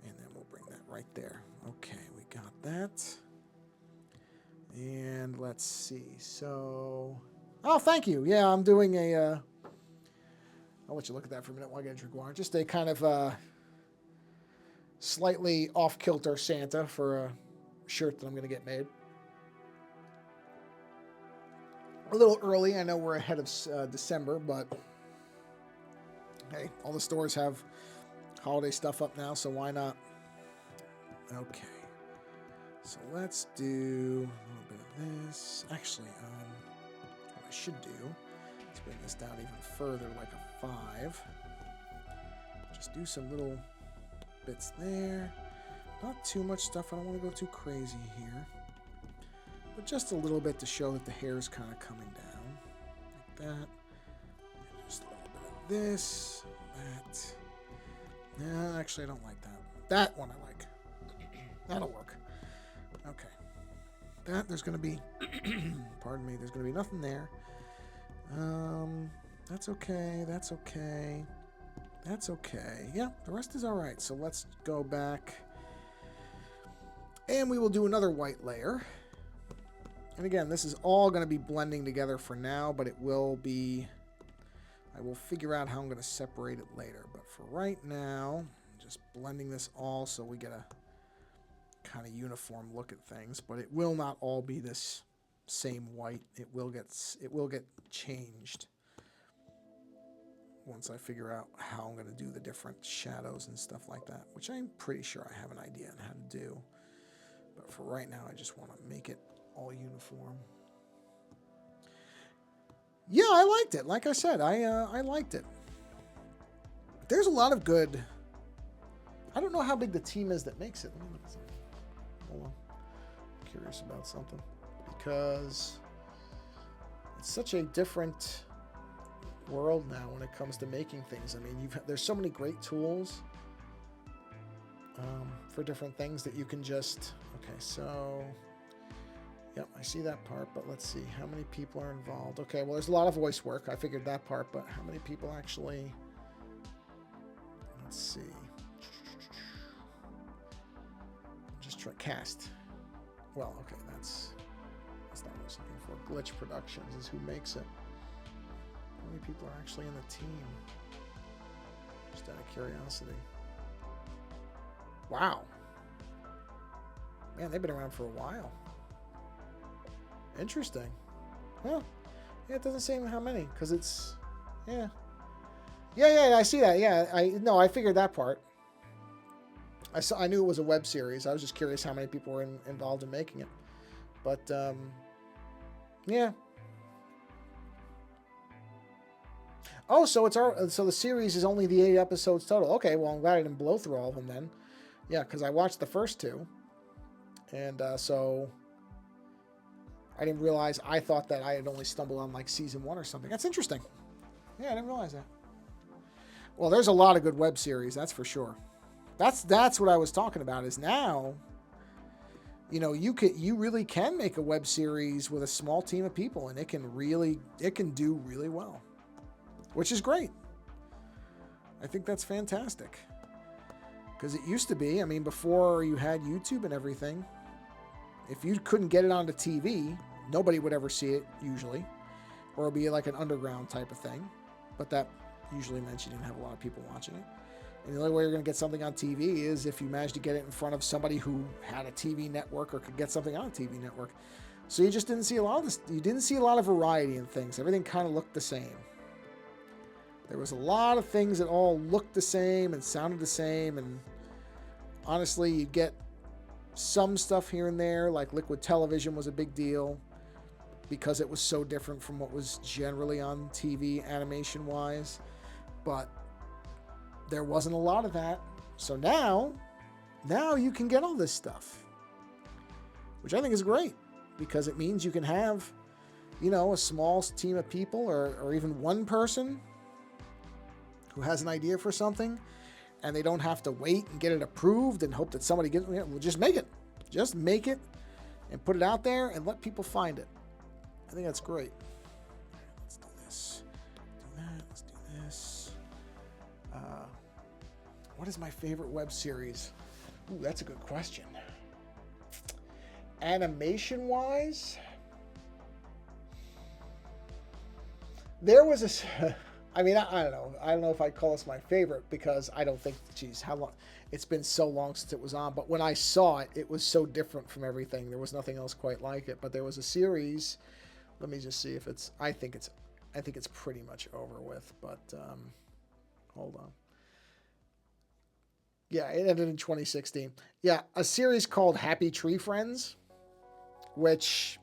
And then we'll bring that right there. Okay, we got that. And let's see. So, oh, thank you. Yeah, I'm doing a... I'll let you look at that for a minute while I get a drink of water. Just a kind of slightly off-kilter Santa for a shirt that I'm going to get made. A little early. I know we're ahead of December, but hey, all the stores have holiday stuff up now, so why not Okay. So let's do a little bit of this. Actually, what I should do is bring this down even further, like a 5. Just do some little bits there. Not too much stuff. I don't want to go too crazy here. But just a little bit to show that the hair is kind of coming down. Like that. And just a little bit of this. That. No, actually, I don't like that. That one I like. That'll work. Okay. That, there's going to be... pardon me. There's going to be nothing there. That's okay. That's okay. That's okay. Yeah, the rest is all right. So let's go back. And we will do another white layer. And again, this is all going to be blending together for now, but it will be... I will figure out how I'm going to separate it later. But for right now, I'm just blending this all so we get a kind of uniform look at things. But it will not all be this same white. It will get changed once I figure out how I'm going to do the different shadows and stuff like that, which I'm pretty sure I have an idea on how to do. But for right now, I just want to make it all uniform. Yeah, I liked it. Like I said, I liked it. There's a lot of good... I don't know how big the team is that makes it. Let me look at something. Hold on. I'm curious about something. Because it's such a different world now when it comes to making things. I mean, there's so many great tools for different things that you can just... Okay, so... Yep, I see that part, but let's see. How many people are involved? Okay, well, there's a lot of voice work. I figured that part, but how many people actually... Let's see. Just try cast. Well, okay, that's not what I was looking for. Glitch Productions is who makes it. How many people are actually in the team? Just out of curiosity. Wow. Man, they've been around for a while. Interesting. Well, yeah, it doesn't say how many, because it's... Yeah. Yeah, I see that. Yeah, I figured that part. I knew it was a web series. I was just curious how many people were involved in making it. But, yeah. Oh, so the series is only the 8 episodes total. Okay, well, I'm glad I didn't blow through all of them then. Yeah, because I watched the first 2. And, so... I didn't realize... I thought that I had only stumbled on, like, season 1 or something. That's interesting. Yeah, I didn't realize that. Well, there's a lot of good web series, that's for sure. That's what I was talking about, is now, you know, you really can make a web series with a small team of people, and it can do really well, which is great. I think that's fantastic. Because it used to be, I mean, before you had YouTube and everything, if you couldn't get it onto TV, nobody would ever see it, usually. Or it'd be like an underground type of thing. But that usually meant you didn't have a lot of people watching it. And the only way you're going to get something on TV is if you managed to get it in front of somebody who had a TV network or could get something on a TV network. So you just didn't see a lot of this. You didn't see a lot of variety in things. Everything kind of looked the same. There was a lot of things that all looked the same and sounded the same. And honestly, you'd get some stuff here and there, like Liquid Television was a big deal because it was so different from what was generally on TV animation-wise. But there wasn't a lot of that. So now you can get all this stuff, which I think is great because it means you can have, you know, a small team of people or even one person who has an idea for something, and they don't have to wait and get it approved and hope that somebody gets it. Well, just make it. Just make it and put it out there and let people find it. I think that's great. Let's do this. Do that. Let's do this. What is my favorite web series? Ooh, that's a good question. Animation-wise, there was a... I mean, I don't know. I don't know if I'd call this my favorite because I don't think, geez, how long... It's been so long since it was on. But when I saw it, it was so different from everything. There was nothing else quite like it. But there was a series. Let me just see if it's... I think it's pretty much over with. But hold on. Yeah, it ended in 2016. Yeah, a series called Happy Tree Friends, which,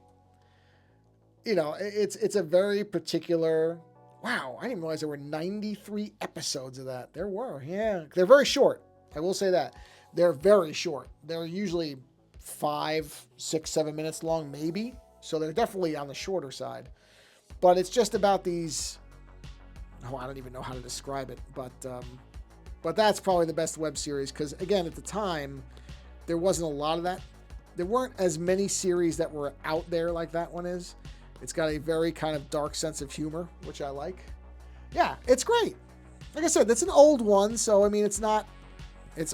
you know, it's a very particular. Wow, I didn't realize there were 93 episodes of that. There were, yeah. They're very short. I will say that. They're very short. They're usually 5, 6, 7 minutes long, maybe. So they're definitely on the shorter side. But it's just about these. Oh, I don't even know how to describe it, but that's probably the best web series because, again, at the time, there wasn't a lot of that. There weren't as many series that were out there like that one is. It's got a very kind of dark sense of humor, which I like. Yeah, it's great. Like I said, that's an old one, so I mean, it's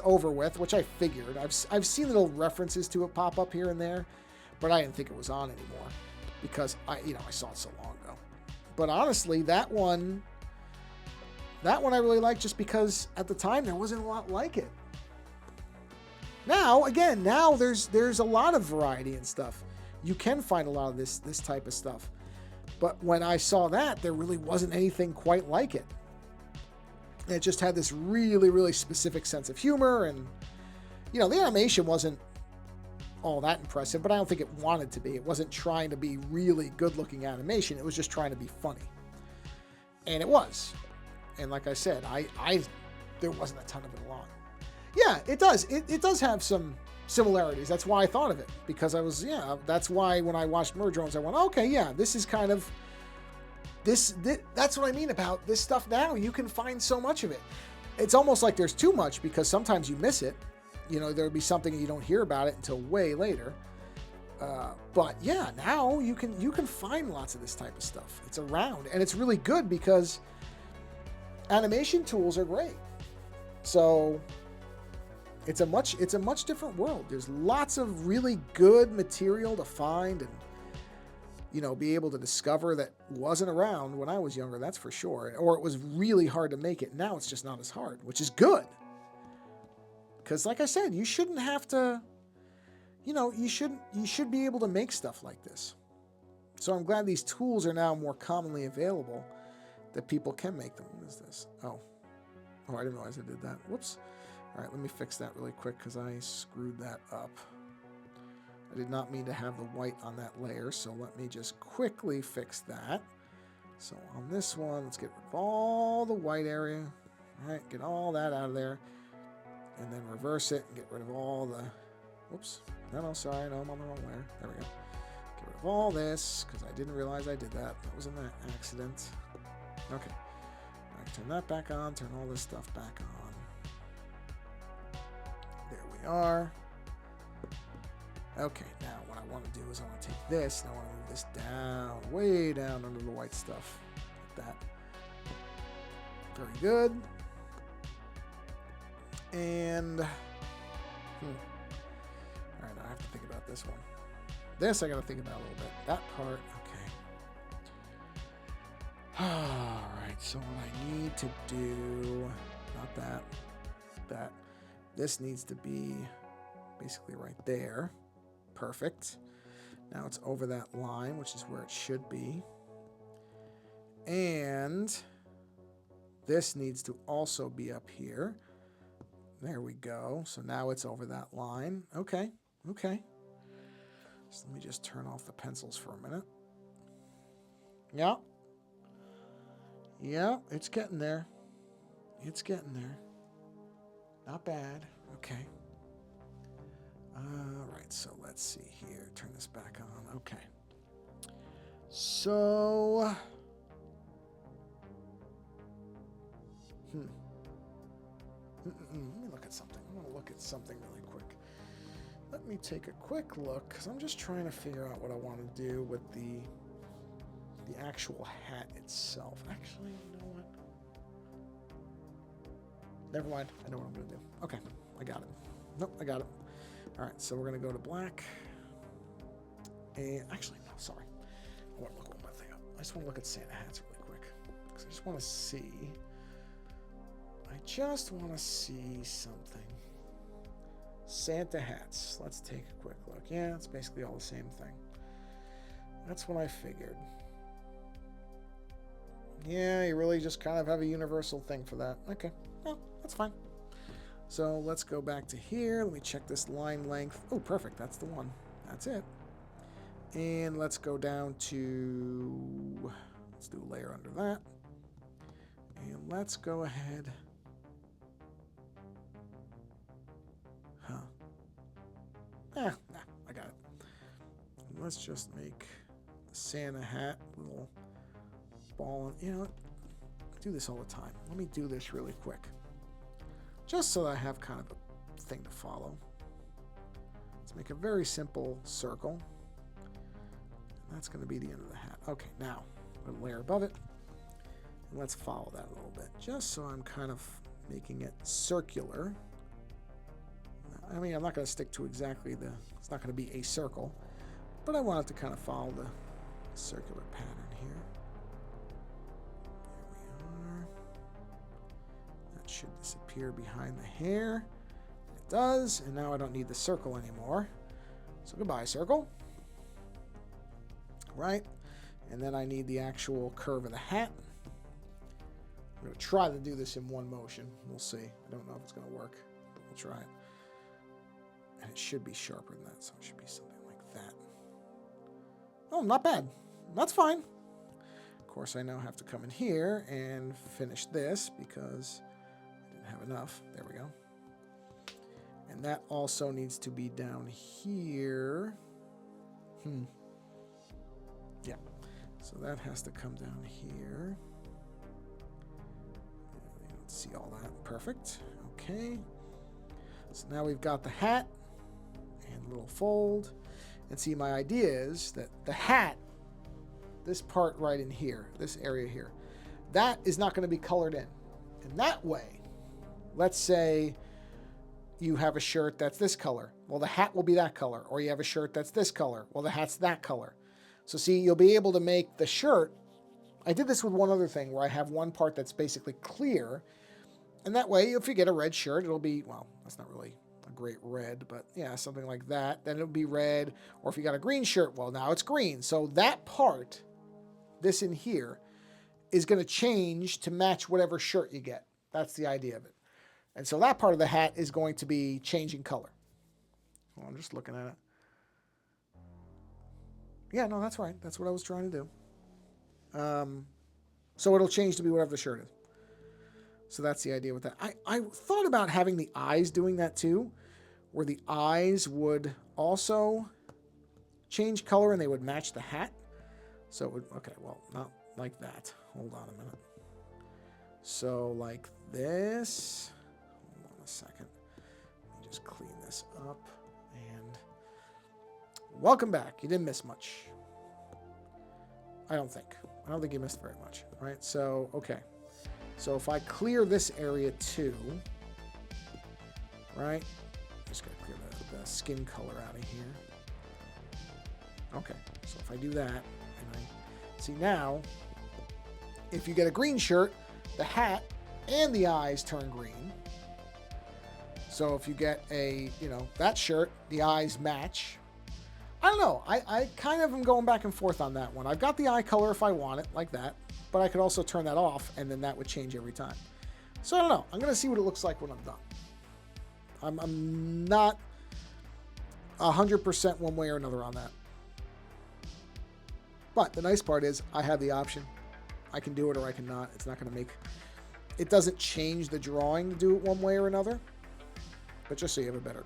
over with, which I figured. I've seen little references to it pop up here and there, but I didn't think it was on anymore because I saw it so long ago. But honestly, that one I really liked just because at the time there wasn't a lot like it. Now there's a lot of variety and stuff. You can find a lot of this type of stuff. But when I saw that, there really wasn't anything quite like it. It just had this really, really specific sense of humor, and the animation wasn't all that impressive, but I don't think it wanted to be. It wasn't trying to be really good-looking animation. It was just trying to be funny. And it was. And like I said, there wasn't a ton of it along. Yeah, it does. It does have some similarities. That's why I thought of it, because that's why when I watched Murdrones, I went, okay, yeah, this is kind of this. That's what I mean about this stuff now. You can find so much of it. It's almost like there's too much because sometimes you miss it. There'll be something and you don't hear about it until way later. But yeah, now you can find lots of this type of stuff. It's around, and it's really good because animation tools are great. So it's a much different world. There's lots of really good material to find and be able to discover that wasn't around when I was younger, that's for sure. Or it was really hard to make it. Now it's just not as hard, which is good. Because like I said, you shouldn't have to, you should be able to make stuff like this. So I'm glad these tools are now more commonly available, that people can make them. What is this? Oh, I didn't realize I did that. Whoops. All right, let me fix that really quick because I screwed that up. I did not mean to have the white on that layer, so let me just quickly fix that. So on this one, let's get rid of all the white area. All right, get all that out of there. And then reverse it and get rid of all the... Whoops. No, sorry. No, I'm on the wrong layer. There we go. Get rid of all this because I didn't realize I did that. That was an accident. Okay. I turn that back on. Turn all this stuff back on. There we are. Okay, now what I want to do is I want to take this and I want to move this down, way down under the white stuff. Like that. Very good. And, all right, now I have to think about this one. This I got to think about a little bit. That part, okay. All right, so what I need to do, not that. This needs to be basically right there. Perfect. Now it's over that line, which is where it should be. And this needs to also be up here. There we go. So now it's over that line. Okay. So let me just turn off the pencils for a minute. Yeah, it's getting there. Not bad. Okay. All right, so let's see here. Turn this back on. Okay. So... Let me look at something. I want to look at something really quick. Let me take a quick look, because I'm just trying to figure out what I want to do with the actual hat itself. Actually, you know what? Never mind. I know what I'm going to do. Okay, I got it. Nope, I got it. All right, so we're going to go to black. And actually, no, sorry. I want to look one more thing up. I just want to look at Santa hats really quick, because I just want to see... something. Santa hats. Let's take a quick look. Yeah, it's basically all the same thing. That's what I figured. Yeah, you really just kind of have a universal thing for that. Okay, well, that's fine. So let's go back to here. Let me check this line length. Oh, perfect. That's the one. That's it. And let's go down to, let's do a layer under that. And let's go ahead. Huh. Nah, I got it. And let's just make the Santa hat little ball. You know what? I do this all the time. Let me do this really quick. Just so that I have kind of a thing to follow. Let's make a very simple circle. And that's going to be the end of the hat. Okay, now a layer above it. And let's follow that a little bit. Just so I'm kind of making it circular. I mean, I'm not going to stick to exactly it's not going to be a circle. But I want it to kind of follow the circular pattern here. Should disappear behind the hair. It does, and now I don't need the circle anymore. So goodbye, circle. Right, and then I need the actual curve of the hat. I'm going to try to do this in one motion. We'll see. I don't know if it's going to work, but we'll try it. And it should be sharper than that, so it should be something like that. Oh, not bad. That's fine. Of course, I now have to come in here and finish this because have enough. There we go. And that also needs to be down here. Yeah. So that has to come down here. Let's see all that. Perfect. Okay. So now we've got the hat and a little fold. And see, my idea is that the hat, this part right in here, this area here, that is not going to be colored in. And that way, let's say you have a shirt that's this color. Well, the hat will be that color. Or you have a shirt that's this color. Well, the hat's that color. So see, you'll be able to make the shirt. I did this with one other thing where I have one part that's basically clear. And that way, if you get a red shirt, it'll be, well, that's not really a great red, but yeah, something like that. Then it'll be red. Or if you got a green shirt, well, now it's green. So that part, this in here, is going to change to match whatever shirt you get. That's the idea of it. And so that part of the hat is going to be changing color. Well, I'm just looking at it. Yeah, no, that's right. That's what I was trying to do. So it'll change to be whatever the shirt is. So that's the idea with that. I thought about having the eyes doing that too, where the eyes would also change color and they would match the hat. So it would, okay, well, not like that. Hold on a minute. So like this. A second. Let me just clean this up. And welcome back. You didn't miss much. I don't think you missed very much. Right? So, okay. So if I clear this area too, right? Just gotta clear the skin color out of here. Okay. So if I do that, and I see now, if you get a green shirt, the hat and the eyes turn green. So if you get that shirt, the eyes match. I don't know. I kind of am going back and forth on that one. I've got the eye color if I want it, like that. But I could also turn that off, and then that would change every time. So I don't know. I'm going to see what it looks like when I'm done. I'm not 100% one way or another on that. But the nice part is I have the option. I can do it or I cannot. It's not going to make... It doesn't change the drawing to do it one way or another. But just so you have a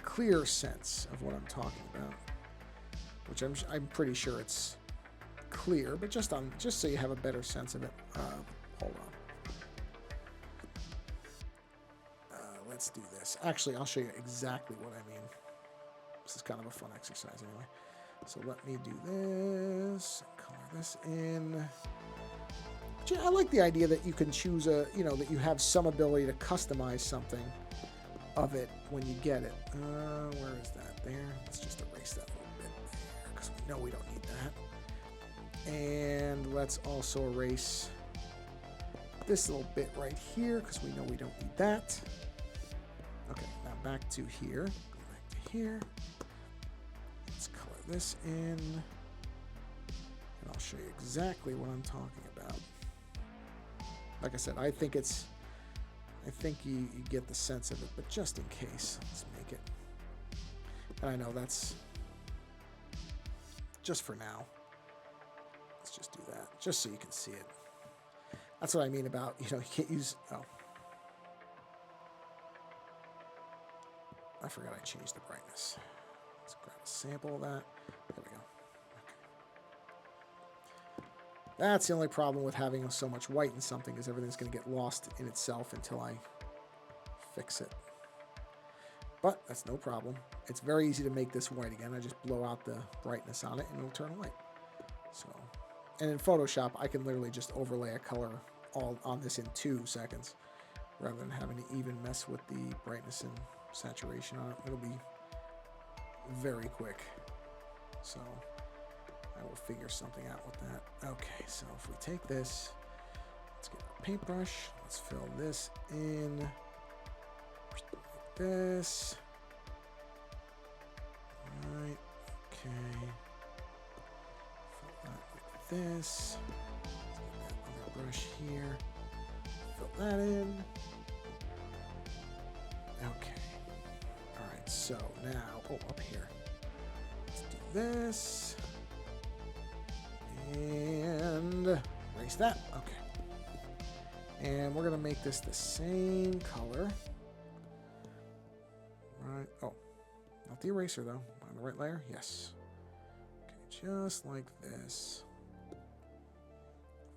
clear sense of what I'm talking about, which I'm pretty sure it's clear, but just so you have a better sense of it. Hold on. Let's do this. Actually, I'll show you exactly what I mean. This is kind of a fun exercise anyway. So let me do this. Color this in. I like the idea that you can choose that you have some ability to customize something of it when you get it. Where is that? There. Let's just erase that little bit there because we know we don't need that. And let's also erase this little bit right here because we know we don't need that. Okay, now back to here. Go back to here. Let's color this in. And I'll show you exactly what I'm talking about. Like I said, I think it's I think you get the sense of it, but just in case, let's make it. And I know that's just for now. Let's just do that, just so you can see it. That's what I mean about, you can't use, oh. I forgot I changed the brightness. Let's grab a sample of that. There we go. Okay. That's the only problem with having so much white in something, is everything's going to get lost in itself until I fix it. But that's no problem. It's very easy to make this white again. I just blow out the brightness on it and it'll turn white. So, and in Photoshop, I can literally just overlay a color all on this in 2 seconds rather than having to even mess with the brightness and saturation on it. It'll be very quick. So I will figure something out with that. Okay, so if we take this, let's get our paintbrush. Let's fill this in like this. All right, okay. Fill that like this. Let's get that other brush here. Fill that in. Okay. All right, so now, up here. Let's do this. And erase that. Okay. And we're going to make this the same color. Right. Oh, not the eraser, though. On the right layer? Yes. Okay, just like this.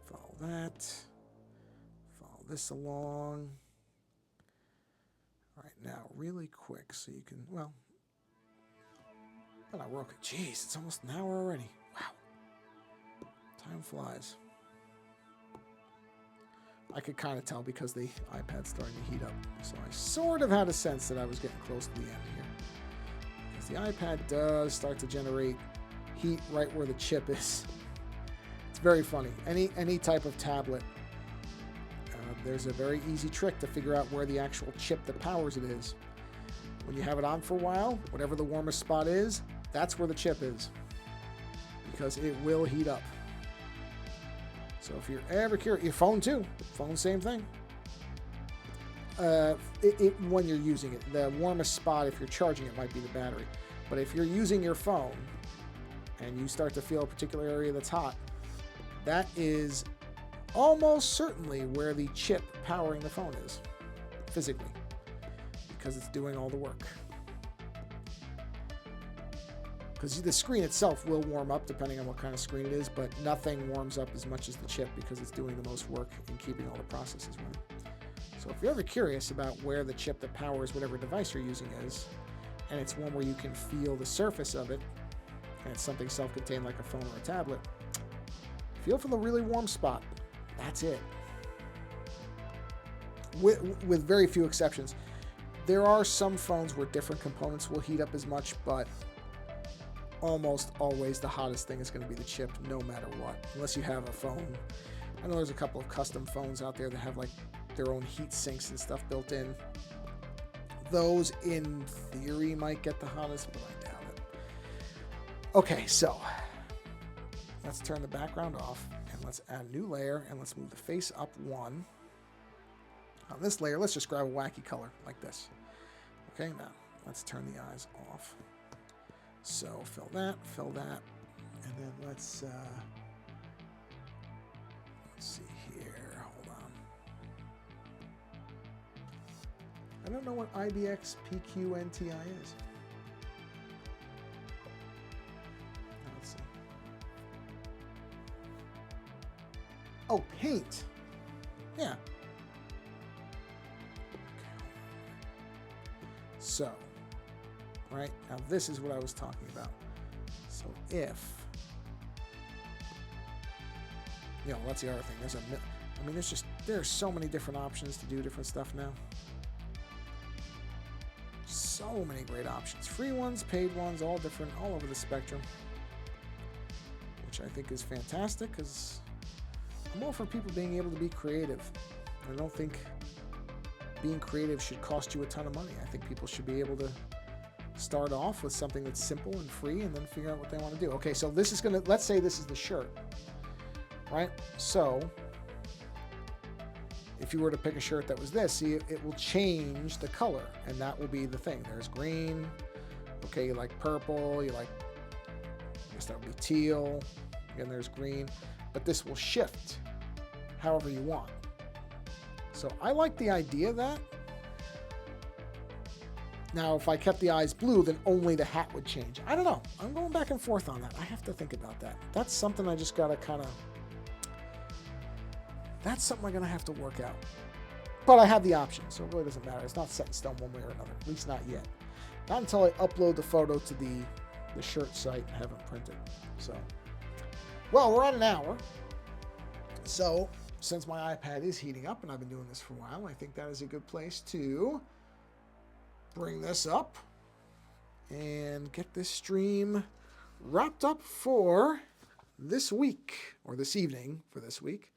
Follow that. Follow this along. All right, now, really quick, so you can, well, not work. Jeez, it's almost an hour already. Wow. Time flies. I could kind of tell because the iPad's starting to heat up. So I sort of had a sense that I was getting close to the end here. Because the iPad does start to generate heat right where the chip is. It's very funny. Any type of tablet, there's a very easy trick to figure out where the actual chip that powers it is. When you have it on for a while, whatever the warmest spot is, that's where the chip is. Because it will heat up. So if you're ever curious, your phone too. Phone, same thing. When you're using it, the warmest spot, if you're charging it, might be the battery. But if you're using your phone and you start to feel a particular area that's hot, that is almost certainly where the chip powering the phone is, physically, because it's doing all the work. Because the screen itself will warm up depending on what kind of screen it is, but nothing warms up as much as the chip because it's doing the most work in keeping all the processes running. So if you're ever curious about where the chip that powers whatever device you're using is, and it's one where you can feel the surface of it, and it's something self-contained like a phone or a tablet, feel for the really warm spot. That's it. With very few exceptions. There are some phones where different components will heat up as much, but almost always the hottest thing is going to be the chip, no matter what. Unless you have a phone. I know there's a couple of custom phones out there that have like their own heat sinks and stuff built in. Those, in theory, might get the hottest, but I doubt it. Okay, so let's turn the background off, and let's add a new layer, and let's move the face up 1. On this layer, let's just grab a wacky color like this. Okay, now let's turn the eyes off. So fill that, and then let's see here. Hold on. I don't know what IBX PQNTI is. Let's see. Oh, paint. Yeah. So, right, now this is what I was talking about. So if, that's the other thing. There's so many different options to do different stuff now. So many great options. Free ones, paid ones, all different, all over the spectrum. Which I think is fantastic, because I'm all for people being able to be creative. I don't think being creative should cost you a ton of money. I think people should be able to start off with something that's simple and free and then figure out what they want to do. Okay, so this is let's say this is the shirt, right? So if you were to pick a shirt that was this, see, it will change the color, and that will be the thing. There's green. Okay, you like purple, you like, I guess that would be teal. Again, there's green. But this will shift however you want. So I like the idea of that. Now, if I kept the eyes blue, then only the hat would change. I don't know. I'm going back and forth on that. I have to think about that. That's something I just got to kind of... That's something I'm going to have to work out. But I have the option, so it really doesn't matter. It's not set in stone one way or another, at least not yet. Not until I upload the photo to the shirt site and have it printed. So, well, we're at an hour. So, since my iPad is heating up, and I've been doing this for a while, I think that is a good place to bring this up and get this stream wrapped up for this week, or this evening for this week.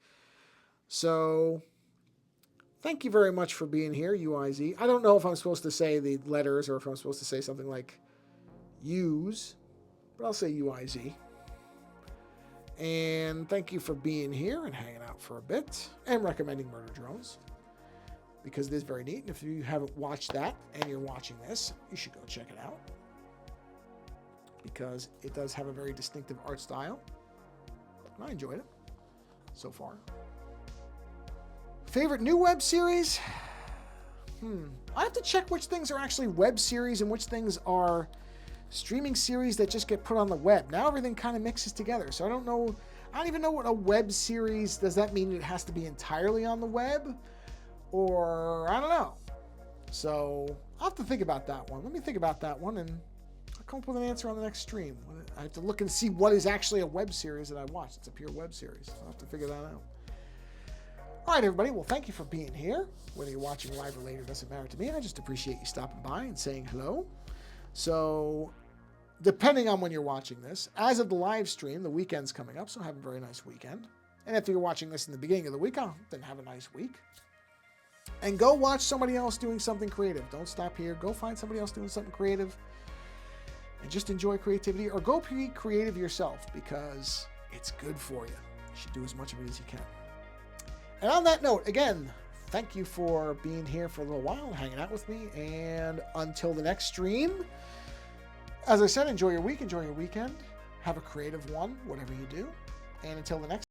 So, thank you very much for being here, UIZ. I don't know if I'm supposed to say the letters or if I'm supposed to say something like use, but I'll say UIZ. And thank you for being here and hanging out for a bit and recommending Murder Drones, because it is very neat. And if you haven't watched that and you're watching this, you should go check it out, because it does have a very distinctive art style. I enjoyed it so far. Favorite new web series? I have to check which things are actually web series and which things are streaming series that just get put on the web. Now everything kind of mixes together. So I don't know. I don't even know what a web series, does that mean it has to be entirely on the web? Or I don't know. So I'll have to think about that one. Let me think about that one, and I'll come up with an answer on the next stream. I have to look and see what is actually a web series that I watch. It's a pure web series. So I'll have to figure that out. All right, everybody. Well, thank you for being here. Whether you're watching live or later, doesn't matter to me. I just appreciate you stopping by and saying hello. So, depending on when you're watching this, as of the live stream, the weekend's coming up, so have a very nice weekend. And if you're watching this in the beginning of the week, then have a nice week. And go watch somebody else doing something creative. Don't stop here. Go find somebody else doing something creative. And just enjoy creativity, or go be creative yourself, because it's good for you. You should do as much of it as you can. And on that note, again, thank you for being here for a little while, hanging out with me. And until the next stream, as I said, enjoy your week, enjoy your weekend. Have a creative one, whatever you do. And until the next